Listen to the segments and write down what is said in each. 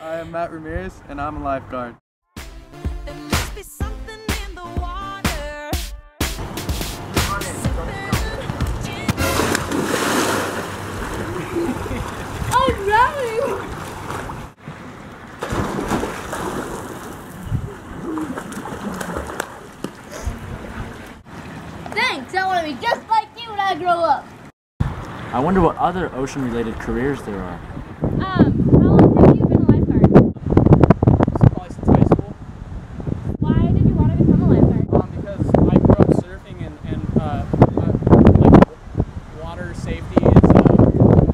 I am Matt Ramirez, and I'm a lifeguard. There must be something in the water. I'm drowning! Thanks, I want to be just like you when I grow up. I wonder what other ocean-related careers there are. How long have you been a lifeguard? Probably since high school. Why did you want to become a lifeguard? Because I grew up surfing and like water safety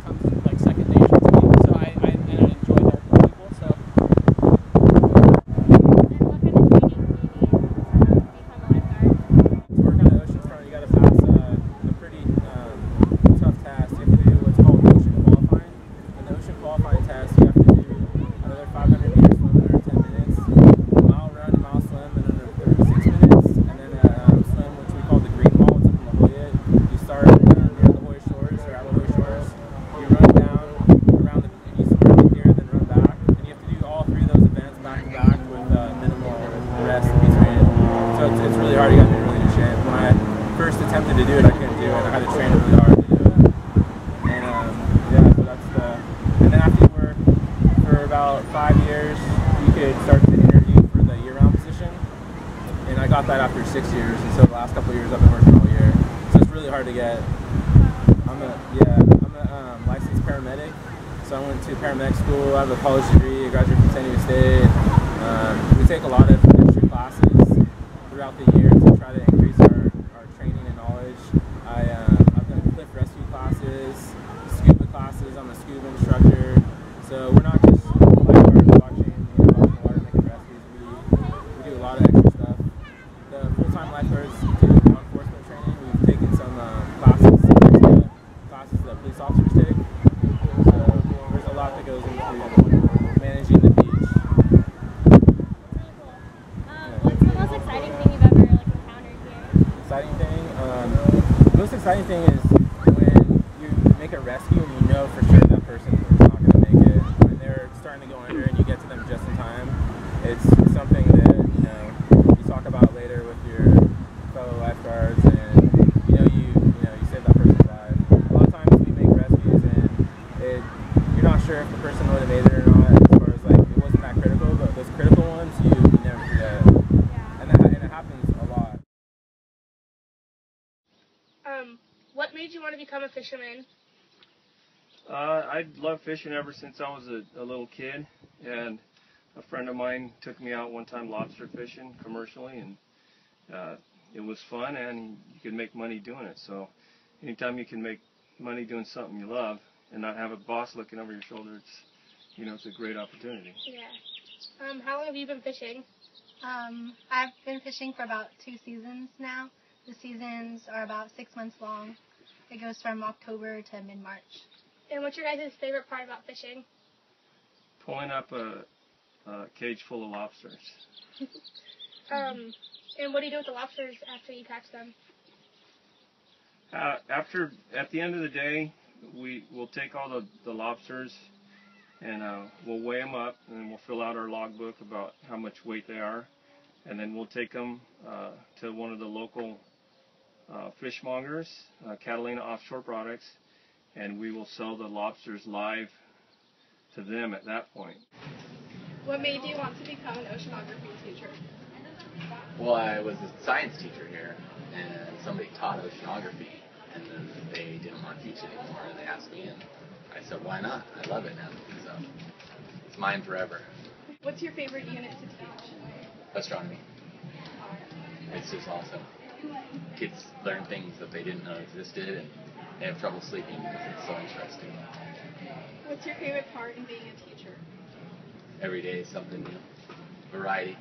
comes like second nature to me. So I enjoy helping people. So. And what kind of training do you need to become a lifeguard? To work on the oceanfront, you got to pass a pretty tough test. You have to do what's called ocean qualifying. In the ocean qualifying test, you have to do another 500 meters swim in under 10 minutes, a mile run, a mile swim in under 36 minutes, and then a swim which we call the green wall. It's up in La Jolla. You start near the Hoy Shores or at La Jolla Shores. You run down around you swim around the pier, then run back, and you have to do all three of those events back to back with minimal rest in between. So it's really hard. You got to be really in shape. When I first attempted to do it, I couldn't do it. I had to train really hard to do it. And yeah, so that's the. And then after you work for about 5 years, you could start to interview for the year-round position. And I got that after 6 years. And so the last couple of years, I've been working all year. So it's really hard to get. I'm a licensed paramedic. So I went to paramedic school. I have a college degree. I graduated from San Diego State. We take a lot of extra classes throughout the year to try to increase our training and knowledge. I've done cliff rescue classes, scuba classes. I'm a scuba instructor. So we're not just lifeguards watching out in the water making rescues. We do a lot of extra stuff. The full-time lifeguards do law enforcement training. We've taken some classes similar to the classes that police officers take. So there's a lot that goes into managing the beach. What's the most exciting thing you've ever encountered here? Exciting thing. The most exciting thing is when you make a rescue and you know for sure that person is not going to make it. When they're starting to go under and you get to them just in time, it's something that you talk about later with your fellow lifeguards, and you save that person's life. A lot of times we make rescues and you're not sure if the person would have made it or not. As far as like it wasn't that critical, but those critical ones you never forget. Yeah. And it happens a lot. What made you want to become a fisherman? I loved fishing ever since I was a little kid, and a friend of mine took me out one time lobster fishing commercially, and it was fun and you could make money doing it. So anytime you can make money doing something you love and not have a boss looking over your shoulder, it's a great opportunity. Yeah. How long have you been fishing? I've been fishing for about 2 seasons now. The seasons are about 6 months long. It goes from October to mid-March. And what's your guys' favorite part about fishing? Pulling up a cage full of lobsters. And what do you do with the lobsters after you catch them? At the end of the day, we'll take all the lobsters and we'll weigh them up, and then we'll fill out our logbook about how much weight they are, and then we'll take them to one of the local fishmongers, Catalina Offshore Products, and we will sell the lobsters live to them at that point. What made you want to become an oceanography teacher? Well, I was a science teacher here, and somebody taught oceanography, and then they didn't want to teach anymore, and they asked me, and I said, why not? I love it now, so it's mine forever. What's your favorite unit to teach? Astronomy. It's just awesome. Kids learn things that they didn't know existed, and they have trouble sleeping because it's so interesting. What's your favorite part in being a teacher? Every day is something new. Variety.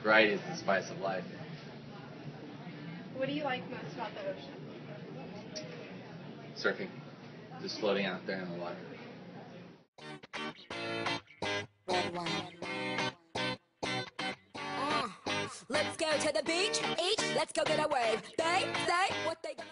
Variety is the spice of life. What do you like most about the ocean? Surfing. Just floating out there in the water. Red wine. Let's go to the beach, let's go get a wave. They say what they gonna